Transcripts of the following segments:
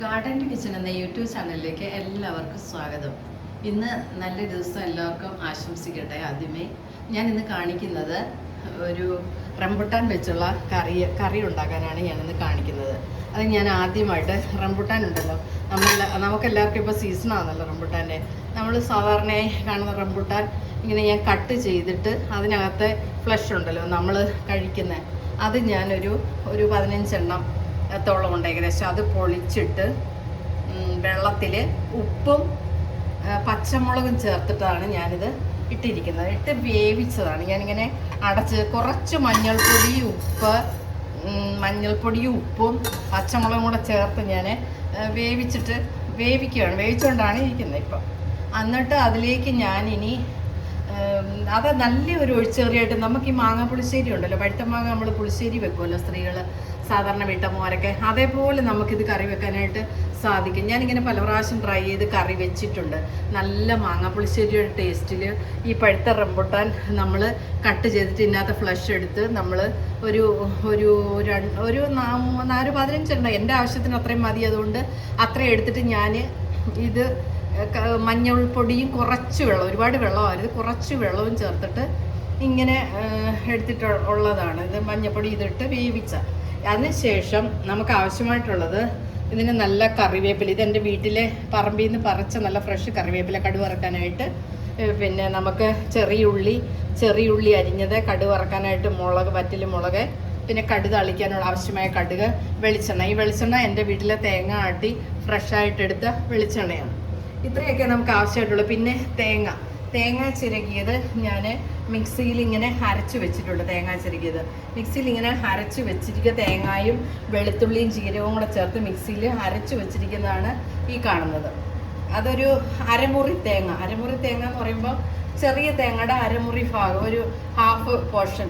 Garden kitchen എന്ന YouTube ചാനലിലേക്ക് എല്ലാവർക്കും സ്വാഗതം. ഇന്ന് നല്ല ദിവസം എല്ലാവർക്കും ആശംസിക്കട്ടെ. ആദ്യമേ ഞാൻ ഇന്ന് കാണിക്കുന്നത് ഒരു റംബുട്ടാൻ വെച്ചുള്ള കറി ഉണ്ടാക്കാനാണ് ഞാനിന്ന് കാണിക്കുന്നത്. അത് ഞാൻ ആദ്യമായിട്ട് റംബുട്ടാൻ ഉണ്ടല്ലോ, നമുക്കെല്ലാവർക്കും ഇപ്പോൾ സീസണാണല്ലോ റംബുട്ടാൻ്റെ. നമ്മൾ സാധാരണയായി കാണുന്ന റംബുട്ടാൻ ഇങ്ങനെ ഞാൻ കട്ട് ചെയ്തിട്ട് അതിനകത്തെ ഫ്ലഷ് ഉണ്ടല്ലോ നമ്മൾ കഴിക്കുന്നത്, അത് ഞാനൊരു 15 എണ്ണം ത്തോളം ഏകദേശം അത് പൊളിച്ചിട്ട് വെള്ളത്തിൽ ഉപ്പും പച്ചമുളകും ചേർത്തിട്ടാണ് ഞാനിത് ഇട്ടിരിക്കുന്നത്. ഇട്ട് വേവിച്ചതാണ്. ഞാനിങ്ങനെ അടച്ച് കുറച്ച് മഞ്ഞൾപ്പൊടിയും ഉപ്പും പച്ചമുളകും കൂടെ ചേർത്ത് ഞാൻ വേവിച്ചുകൊണ്ടാണ് ഇരിക്കുന്നത് ഇപ്പം. എന്നിട്ട് അതിലേക്ക് ഞാനിനി അത് നല്ലൊരു ഒഴിച്ചേറിയായിട്ട് നമുക്ക് ഈ മാങ്ങ പുളിശ്ശേരി ഉണ്ടല്ലോ, പഴുത്ത മാങ്ങ നമ്മൾ പുളിശ്ശേരി വെക്കുമല്ലോ സ്ത്രീകൾ സാധാരണ വീട്ടമ്മമാരൊക്കെ, അതേപോലെ നമുക്കിത് കറി വെക്കാനായിട്ട് സാധിക്കും. ഞാനിങ്ങനെ പല പ്രാവശ്യം ട്രൈ ചെയ്ത് കറി വെച്ചിട്ടുണ്ട്. നല്ല മാങ്ങ പുളിശ്ശേരിയുടെ ടേസ്റ്റിൽ ഈ പഴുത്ത റംബുട്ടാൻ നമ്മൾ കട്ട് ചെയ്തിട്ട് ഇതിനകത്ത് ഫ്ലഷ് എടുത്ത് നമ്മൾ ഒരു 15 എണ്ണം എൻ്റെ ആവശ്യത്തിന് അത്രയും മതി, അതുകൊണ്ട് അത്രയും എടുത്തിട്ട് ഞാൻ ഇത് മഞ്ഞൾപ്പൊടിയും കുറച്ച് വെള്ളം, ഒരുപാട് വെള്ളമായിരുന്നു, കുറച്ച് വെള്ളവും ചേർത്തിട്ട് ഇങ്ങനെ എടുത്തിട്ടുള്ളതാണ് ഇത്. മഞ്ഞൾപ്പൊടി ഇതിട്ട് വേവിച്ച അതിനുശേഷം നമുക്ക് ആവശ്യമായിട്ടുള്ളത് ഇതിന് നല്ല കറിവേപ്പില. ഇതെൻ്റെ വീട്ടിലെ പറമ്പിൽ നിന്ന് പറിച്ച നല്ല ഫ്രഷ് കറിവേപ്പില കടുക് വറക്കാനായിട്ട്. പിന്നെ നമുക്ക് ചെറിയ ഉള്ളി അരിഞ്ഞത്, കടുക് വറക്കാനായിട്ട് വറ്റൽമുളക്, പിന്നെ കടുക് തളിക്കാനുള്ള ആവശ്യമായ കടുക്, വെളിച്ചെണ്ണ. ഈ വെളിച്ചെണ്ണ എൻ്റെ വീട്ടിലെ തേങ്ങ ആട്ടി ഫ്രഷായിട്ടെടുത്ത വെളിച്ചെണ്ണയാണ്. ഇത്രയൊക്കെ നമുക്ക് ആവശ്യമായിട്ടുള്ളൂ. പിന്നെ തേങ്ങ ചിരകിയത് ഞാൻ മിക്സിയിൽ ഇങ്ങനെ അരച്ച് വെച്ചിട്ടുണ്ട്. മിക്സിയിൽ ഇങ്ങനെ അരച്ച് വെച്ചിരിക്കുക. തേങ്ങയും വെളുത്തുള്ളിയും ജീരകവും കൂടെ ചേർത്ത് മിക്സിയിൽ അരച്ച് വെച്ചിരിക്കുന്നതാണ് ഈ കാണുന്നത്. അതൊരു അരമുറി തേങ്ങ എന്ന് പറയുമ്പോൾ ചെറിയ തേങ്ങയുടെ അരമുറി ഭാഗം, ഒരു ഹാഫ് പോർഷൻ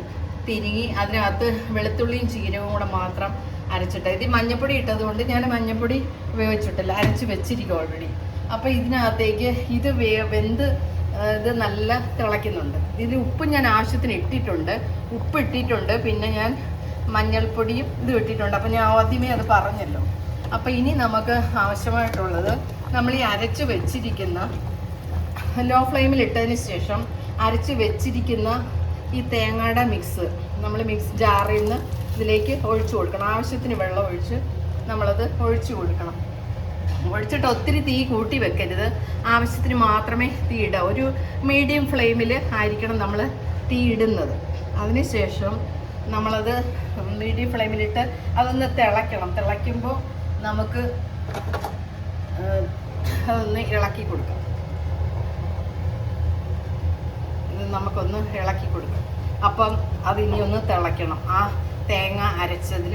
തിരികി അതിനകത്ത് വെളുത്തുള്ളിയും ജീരകവും കൂടെ മാത്രം അരച്ചിട്ട്. ഇത് മഞ്ഞപ്പൊടി ഇട്ടതുകൊണ്ട് ഞാൻ മഞ്ഞപ്പൊടി ഉപയോഗിച്ചിട്ടില്ല, അരച്ച് വെച്ചിരിക്കും ഓൾറെഡി. അപ്പോൾ ഇതിനകത്തേക്ക് ഇത് വെന്ത് ഇത് നല്ല തിളയ്ക്കുന്നുണ്ട്. ഇതിൽ ഉപ്പ് ഞാൻ ആവശ്യത്തിന് ഇട്ടിട്ടുണ്ട്, പിന്നെ ഞാൻ മഞ്ഞൾപ്പൊടിയും ഇത് ഇട്ടിട്ടുണ്ട്. അപ്പോൾ ഞാൻ ആദ്യമേ അത് പറഞ്ഞല്ലോ. അപ്പോൾ ഇനി നമുക്ക് ആവശ്യമായിട്ടുള്ളത് നമ്മൾ ഈ അരച്ച് വെച്ചിരിക്കുന്ന, ലോ ഫ്ലെയിമിൽ ഇട്ടതിന് ശേഷം അരച്ച് വെച്ചിരിക്കുന്ന ഈ തേങ്ങയുടെ മിക്സ് നമ്മൾ മിക്സ് ജാറിൽ നിന്ന് ഇതിലേക്ക് ഒഴിച്ചു കൊടുക്കണം. ആവശ്യത്തിന് വെള്ളം ഒഴിച്ച് നമ്മളത് ഒഴിച്ചു കൊടുക്കണം. ഒഴിച്ചിട്ട് ഒത്തിരി തീ കൂട്ടി വെക്കരുത്, ആവശ്യത്തിന് മാത്രമേ തീ ഇടുക. ഒരു മീഡിയം ഫ്ലെയിമിൽ ആയിരിക്കണം നമ്മൾ തീ ഇടുന്നത്. അതിനുശേഷം നമ്മളത് മീഡിയം ഫ്ലെയിമിലിട്ട് അതൊന്ന് തിളയ്ക്കുമ്പോൾ നമുക്ക് അതൊന്ന് ഇളക്കി കൊടുക്കാം. നമുക്കൊന്ന് ഇളക്കി കൊടുക്കാം. അപ്പം അതിനി ഒന്ന് തിളയ്ക്കണം. ആ തേങ്ങ അരച്ചതിൽ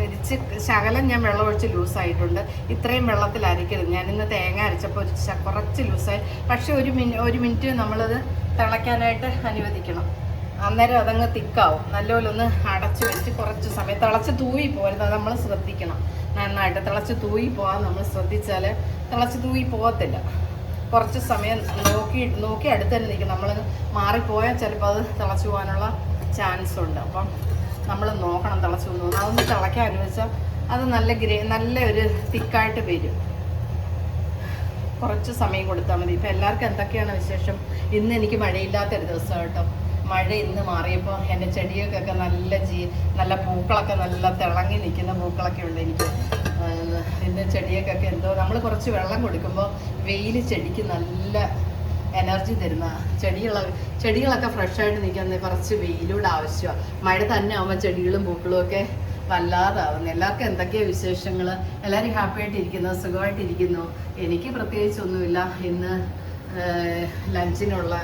ശകലം ഞാൻ വെള്ളം ഒഴിച്ച് ലൂസായിട്ടുണ്ട്. ഇത്രയും വെള്ളത്തിൽ അരയ്ക്കരുത്. ഞാനിന്ന് തേങ്ങ അരച്ചപ്പോൾ കുറച്ച് ലൂസായി. പക്ഷെ ഒരു മിനിറ്റ് നമ്മളത് തിളയ്ക്കാനായിട്ട് അനുവദിക്കണം. അന്നേരം അതങ്ങ് തിക്കാവും. നല്ലപോലെ ഒന്ന് അടച്ചു വെച്ച് കുറച്ച് സമയം തിളച്ച് തൂയി പോകരുത്, അത് നമ്മൾ ശ്രദ്ധിക്കണം. നന്നായിട്ട് തിളച്ച് തൂയി പോകാൻ നമ്മൾ ശ്രദ്ധിച്ചാൽ തിളച്ച് തൂയി പോകത്തില്ല. കുറച്ച് സമയം നോക്കി അടുത്ത് തന്നെ നിൽക്കണം. നമ്മൾ മാറിപ്പോയാൽ ചിലപ്പോൾ അത് തിളച്ച് പോകാനുള്ള ചാൻസ് ഉണ്ട്. അപ്പം നമ്മൾ നോക്കണം തിളച്ച് പോകുന്നു. അതൊന്ന് തിളയ്ക്കാൻ അനുവദിച്ചാൽ അത് നല്ല ഒരു തിക്കായിട്ട് വരും. കുറച്ച് സമയം കൊടുത്താൽ മതി. ഇപ്പം എല്ലാവർക്കും എന്തൊക്കെയാണ് വിശേഷം? ഇന്ന് എനിക്ക് മഴയില്ലാത്തൊരു ദിവസം കേട്ടോ. മഴ ഇന്ന് മാറിയപ്പോൾ എൻ്റെ ചെടികൾക്കൊക്കെ നല്ല പൂക്കളൊക്കെ, നല്ല തിളങ്ങി നിൽക്കുന്ന പൂക്കളൊക്കെ ഉണ്ട് എനിക്ക്. എൻ്റെ ചെടികൾക്കൊക്കെ എന്തോ നമ്മൾ കുറച്ച് വെള്ളം കൊടുക്കുമ്പോൾ വെയിൽ ചെടിക്ക് നല്ല എനർജി തരുന്ന ചെടികളൊക്കെ ഫ്രഷായിട്ട് നിൽക്കാൻ കുറച്ച് വെയിലൂടെ ആവശ്യമാണ്. മഴ തന്നെ ആകുമ്പോൾ ചെടികളും പൂക്കളും ഒക്കെ വല്ലാതാവുന്നു. എല്ലാവർക്കും എന്തൊക്കെയാണ് വിശേഷങ്ങൾ? എല്ലാവരും ഹാപ്പി ആയിട്ടിരിക്കുന്നു, സുഖമായിട്ടിരിക്കുന്നു. എനിക്ക് പ്രത്യേകിച്ചൊന്നുമില്ല. ഇന്ന് ലഞ്ചിനുള്ള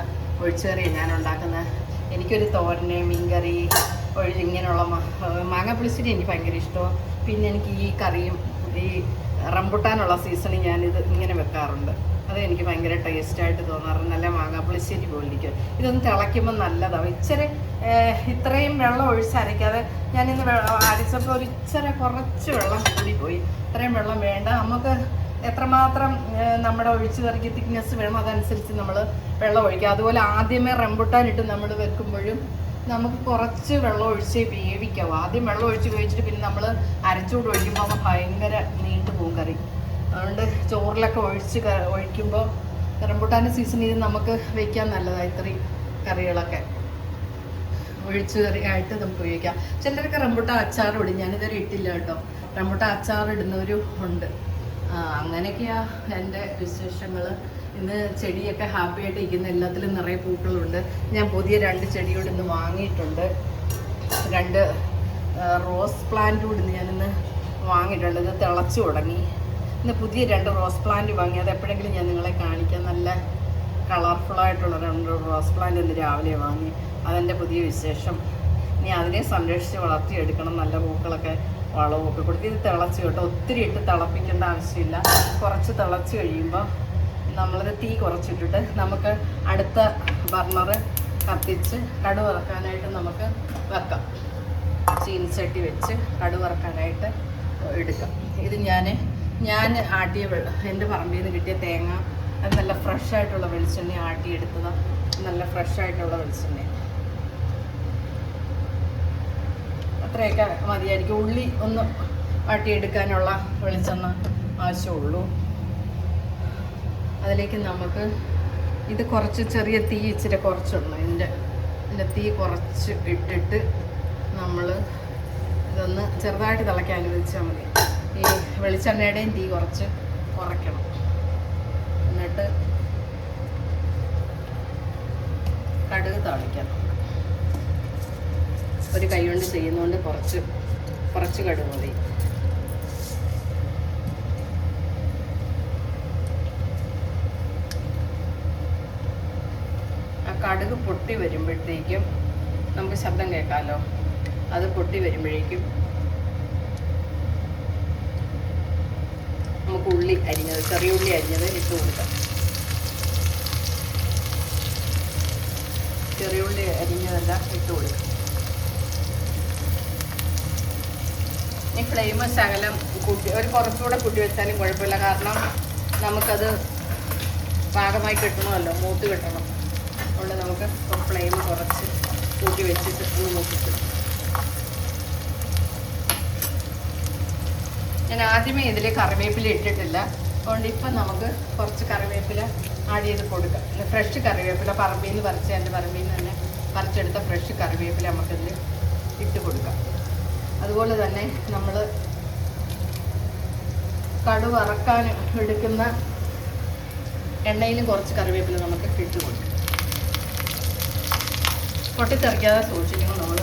ഒഴിച്ചുകറി ഞാൻ ഉണ്ടാക്കുന്നത്. എനിക്കൊരു തോരന്, മീൻകറി, ഇങ്ങനെയുള്ള മാങ്ങ പുളിശ്ശേരി എനിക്ക് ഭയങ്കര ഇഷ്ടമാണ്. പിന്നെ എനിക്ക് ഈ കറിയും ഈ റംബുട്ടാനുള്ള സീസണിൽ ഞാനിത് ഇങ്ങനെ വെക്കാറുണ്ട്. അത് എനിക്ക് ഭയങ്കര ടേസ്റ്റായിട്ട് തോന്നാറുണ്ട്. നല്ല മാങ്ങാപ്പുളിശ്ശേരി പോലിരിക്കും. ഇതൊന്ന് തിളയ്ക്കുമ്പോൾ നല്ലതാവും. ഇത്രയും വെള്ളം ഒഴിച്ചരയ്ക്കാതെ ഞാനിന്ന് അരച്ചപ്പോൾ കുറച്ച് വെള്ളം കൂടിപ്പോയി. ഇത്രയും വെള്ളം വേണ്ട. നമുക്ക് എത്രമാത്രം നമ്മുടെ ഒഴിച്ചു കറിക്ക് തിക്നെസ് വേണം അതനുസരിച്ച് നമ്മൾ വെള്ളം ഒഴിക്കുക. അതുപോലെ ആദ്യമേ റംബുട്ടാൻ ഇട്ട് നമ്മൾ വെക്കുമ്പോഴും നമുക്ക് കുറച്ച് വെള്ളം ഒഴിച്ച് വേവിക്കാം. ആദ്യം വെള്ളം ഒഴിച്ച് വേവിച്ചിട്ട് പിന്നെ നമ്മൾ അരച്ചുകൂടെ ഒഴിക്കുമ്പോൾ ഭയങ്കര നീണ്ടു പോകും കറി. അതുകൊണ്ട് ചോറിലൊക്കെ ഒഴിക്കുമ്പോൾ റംബൂട്ടാൻ്റെ സീസണിൽ നമുക്ക് വയ്ക്കാൻ നല്ലതാണ് ഇത്രയും കറികളൊക്കെ. ഒഴിച്ചു കറിയായിട്ട് നമുക്ക് ഉപയോഗിക്കാം. ചിലരൊക്കെ റംബൂട്ടാൻ അച്ചാർ ഇടും. ഞാനിതുവരെ ഇട്ടില്ല കേട്ടോ. റംബൂട്ടാൻ അച്ചാർ ഇടുന്നവരും ഉണ്ട്. അങ്ങനെയൊക്കെയാ എൻ്റെ വിശേഷങ്ങൾ. ഇന്ന് ചെടിയൊക്കെ ഹാപ്പി ആയിട്ട് ഇരിക്കുന്ന, എല്ലാത്തിലും നിറയെ പൂക്കളുണ്ട്. ഞാൻ പുതിയ 2 ചെടിയോട് ഇന്ന് വാങ്ങിയിട്ടുണ്ട്. 2 റോസ് പ്ലാന്റ് കൂടി ഞാനിന്ന് വാങ്ങിയിട്ടുണ്ട്. ഇത് തിളച്ചു തുടങ്ങി. ഇന്ന് പുതിയ 2 റോസ് പ്ലാന്റ് വാങ്ങി. അത് എപ്പോഴെങ്കിലും ഞാൻ നിങ്ങളെ കാണിക്കാം. നല്ല കളർഫുള്ളായിട്ടുള്ള 2 റോസ് പ്ലാന്റ് ഇന്ന് രാവിലെ വാങ്ങി. അതെൻ്റെ പുതിയ വിശേഷം. ഇനി അതിനെ സംരക്ഷിച്ച് വളർത്തിയെടുക്കണം. നല്ല പൂക്കളൊക്കെ വളമൊക്കെ കൊടുത്ത്. ഇത് തിളച്ച് കേട്ടോ. ഒത്തിരി ഇട്ട് തിളപ്പിക്കേണ്ട ആവശ്യമില്ല. കുറച്ച് തിളച്ച് കഴിയുമ്പോൾ നമ്മളത് തീ കുറച്ചിട്ടിട്ട് നമുക്ക് അടുത്ത ബർണർ കത്തിച്ച് കടുക് വറക്കാനായിട്ട് നമുക്ക് വെക്കാം. ചീനിച്ചട്ടി വെച്ച് കടുക് വറക്കാനായിട്ട് എടുക്കാം. ഇത് ഞാൻ ആട്ടിയ എൻ്റെ പറമ്പിൽ നിന്ന് കിട്ടിയ തേങ്ങ, അത് നല്ല ഫ്രഷായിട്ടുള്ള വെളിച്ചെണ്ണ ആട്ടിയെടുത്തതാണ്. നല്ല ഫ്രഷായിട്ടുള്ള വെളിച്ചെണ്ണ. അത്രയൊക്കെ മതിയായിരിക്കും. ഉള്ളി ഒന്ന് വാട്ടിയെടുക്കാനുള്ള വെളിച്ചെണ്ണ ആവശ്യമുള്ളൂ. അതിലേക്ക് നമുക്ക് ഇത് കുറച്ച് ചെറിയ തീ ഇച്ചിരി കുറച്ചുള്ളൂ. ഇതിൻ്റെ തീ കുറച്ച് ഇട്ടിട്ട് നമ്മൾ ഇതൊന്ന് ചെറുതായിട്ട് തിളയ്ക്കാൻ അനുവദിച്ചാൽ മതി. ഈ വെളിച്ചെണ്ണയുടെയും തീ കുറച്ച് കുറയ്ക്കണം. എന്നിട്ട് കടുക് താളിക്കാം. ഒരു കൈ കൊണ്ട് ചെയ്യുന്നതുകൊണ്ട് കുറച്ച് കടുക് മതി. ആ കടുക് പൊട്ടി വരുമ്പോഴത്തേക്കും നമുക്ക് ശബ്ദം കേൾക്കാമല്ലോ. അത് പൊട്ടി വരുമ്പോഴേക്കും നമുക്ക് ഉള്ളി അരിഞ്ഞത്, ചെറിയ ഉള്ളി അരിഞ്ഞത് ഇട്ട് കൊടുക്കാം. ചെറിയ ഉള്ളി അരിഞ്ഞതെല്ലാം ഇട്ട് കൊടുക്കാം. ഈ ഫ്ലെയിം ശകലം കുറച്ചുകൂടെ കൂട്ടി വെച്ചാലും കുഴപ്പമില്ല. കാരണം നമുക്കത് പാകമായി കിട്ടണമല്ലോ, മൂത്ത് കിട്ടണം. അതുകൊണ്ട് നമുക്ക് ഫ്ലെയിം കുറച്ച് കൂട്ടി വെച്ചിട്ട് ഒന്ന് മൂപ്പിച്ച്. ഞാൻ ആദ്യമേ ഇതിൽ കറിവേപ്പില ഇട്ടിട്ടില്ല. അതുകൊണ്ട് ഇപ്പം നമുക്ക് കുറച്ച് കറിവേപ്പില ആഡ് ചെയ്ത് കൊടുക്കാം. ഫ്രഷ് കറിവേപ്പില പറമ്പിൽ നിന്ന് എൻ്റെ പറമ്പിൽ നിന്ന് തന്നെ പറിച്ചെടുത്ത ഫ്രഷ് കറിവേപ്പില നമുക്കിതിൽ ഇട്ട് കൊടുക്കാം. അതുപോലെ തന്നെ നമ്മൾ കടുക് വറക്കാൻ എടുക്കുന്ന എണ്ണയിലും കുറച്ച് കറിവേപ്പില നമുക്ക് ഇട്ട് കൊടുക്കാം. പൊട്ടിത്തെറിക്കാതെ സൂക്ഷിക്കണം. നമ്മൾ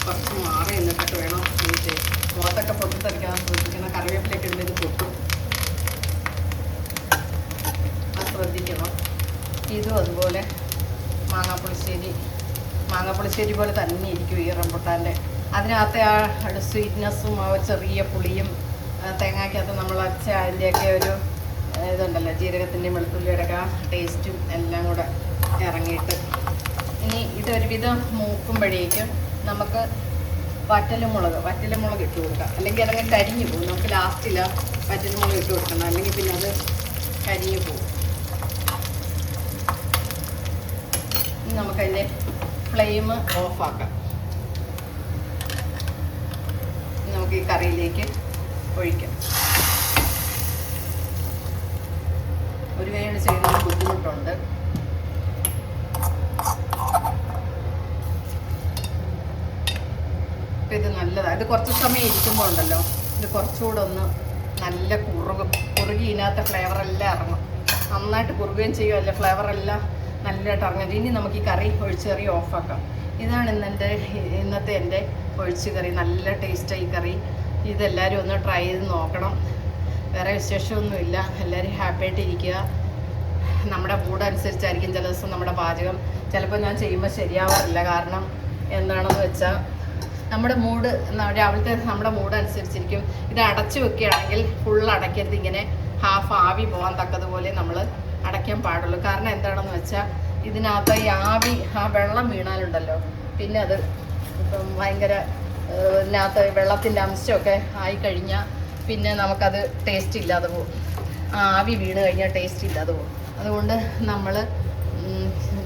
കുറച്ച് മാറി നിന്നിട്ട് വേണം ഇത് മുഖത്തൊക്കെ പൊട്ടിത്തെറിക്കാതെ സൂക്ഷിക്കണം. കറിവേപ്പിലേക്ക് ഇടുന്നത് പൊട്ടും, അത് ശ്രദ്ധിക്കണം. ഇതും അതുപോലെ മാങ്ങാപ്പുളിശ്ശേരി പോലെ തന്നെ ഇരിക്കും ഈ റംബൂട്ടാൻ്റെ. അതിനകത്തെ ആ സ്വീറ്റ്നെസ്സും ആ ചെറിയ പുളിയും തേങ്ങയ്ക്കകത്ത് നമ്മൾ അതിൻ്റെയൊക്കെ ഒരു ഇതുണ്ടല്ലോ, ജീരകത്തിൻ്റെയും വെളുത്തുള്ളിയുടെയൊക്കെ ആ ടേസ്റ്റും എല്ലാം കൂടെ ഇറങ്ങിയിട്ട് ഇനി ഇതൊരുവിധം മൂക്കുമ്പോഴേക്കും നമുക്ക് വറ്റൽമുളക് ഇട്ട് കൊടുക്കാം. അല്ലെങ്കിൽ അതങ്ങ് കരിഞ്ഞു പോകും. നമുക്ക് ലാസ്റ്റിൽ വറ്റൽമുളക് ഇട്ട് കൊടുക്കണം, അല്ലെങ്കിൽ പിന്നെ അത് കരിഞ്ഞു പോകും. ഇനി നമുക്കതിൻ്റെ ഫ്ലെയിം ഓഫാക്കാം. നമുക്ക് ഈ കറിയിലേക്ക് ഒഴിക്കാം. ഒരു കൈകൊണ്ട് ചെയ്യുന്നത് ബുദ്ധിമുട്ടുണ്ട്. അപ്പം ഇത് നല്ലതാണ്. ഇത് കുറച്ച് സമയം ഇരിക്കുമ്പോൾ ഉണ്ടല്ലോ, ഇത് കുറച്ചുകൂടെ ഒന്ന് നല്ല കുറുകി ഇതിനകത്ത് ഫ്ലേവറെല്ലാം ഇറങ്ങും. നന്നായിട്ട് കുറുകുകയും ചെയ്യുമല്ലേ, ഫ്ലേവറെല്ലാം നല്ലതായിട്ട് ഇറങ്ങും. ഇനി നമുക്ക് ഈ കറി ഒഴിച്ച് കറി ഓഫാക്കാം. ഇതാണ് ഇന്നത്തെ എൻ്റെ ഒഴിച്ച് കറി. നല്ല ടേസ്റ്റായി ഈ കറി. ഇതെല്ലാവരും ഒന്ന് ട്രൈ ചെയ്ത് നോക്കണം. വേറെ വിശേഷമൊന്നുമില്ല. എല്ലാവരും ഹാപ്പി ആയിട്ടിരിക്കുക. നമ്മുടെ മൂഡ് അനുസരിച്ചായിരിക്കും ചില ദിവസം നമ്മുടെ പാചകം. ചിലപ്പോൾ ഞാൻ ചെയ്യുമ്പോൾ ശരിയാവാറില്ല. കാരണം എന്താണെന്ന് വെച്ചാൽ നമ്മുടെ മൂഡ് രാവിലത്തെ നമ്മുടെ മൂഡ് അനുസരിച്ചിരിക്കും. ഇത് അടച്ചു വെക്കുകയാണെങ്കിൽ ഫുൾ അടയ്ക്കരുത്. ഇങ്ങനെ ഹാഫ് ആവി പോകാൻ തക്കതുപോലെ നമ്മൾ അടയ്ക്കാൻ പാടുള്ളൂ. കാരണം എന്താണെന്ന് വെച്ചാൽ ഇതിനകത്ത് ഈ ആവി ആ വെള്ളം വീണാലുണ്ടല്ലോ, പിന്നെ അത് ഇപ്പം ഭയങ്കര ഇതിനകത്ത് വെള്ളത്തിൻ്റെ അംശമൊക്കെ ആയിക്കഴിഞ്ഞാൽ പിന്നെ നമുക്കത് ടേസ്റ്റ് ഇല്ലാതെ പോകും. ആവി വീണ് കഴിഞ്ഞാൽ ടേസ്റ്റ് ഇല്ലാതെ പോകും. അതുകൊണ്ട്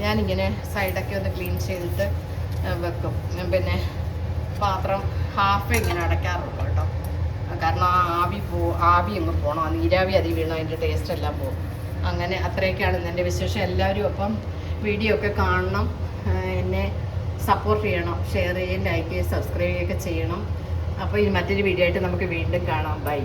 ഞാനിങ്ങനെ സൈഡൊക്കെ ഒന്ന് ക്ലീൻ ചെയ്തിട്ട് വെക്കും. പിന്നെ പാത്രം ഹാഫ് ഇങ്ങനെ അടയ്ക്കാറുള്ളൂ കേട്ടോ. കാരണം ആ ആവി അങ്ങ് പോകണം, ആ നീരാവി അതിൽ വീണോ അതിൻ്റെ ടേസ്റ്റ് എല്ലാം പോകും. അങ്ങനെ അത്രയൊക്കെയാണ് എൻ്റെ വിശേഷം. എല്ലാവരും അപ്പം വീഡിയോ ഒക്കെ കാണണം, എന്നെ സപ്പോർട്ട് ചെയ്യണം, ഷെയർ ചെയ്യുകയും ലൈക്ക് ചെയ്യുകയും സബ്സ്ക്രൈബ് ചെയ്യുകയൊക്കെ ചെയ്യണം. അപ്പോൾ ഈ മറ്റൊരു വീഡിയോ ആയിട്ട് നമുക്ക് വീണ്ടും കാണാം. ബൈ.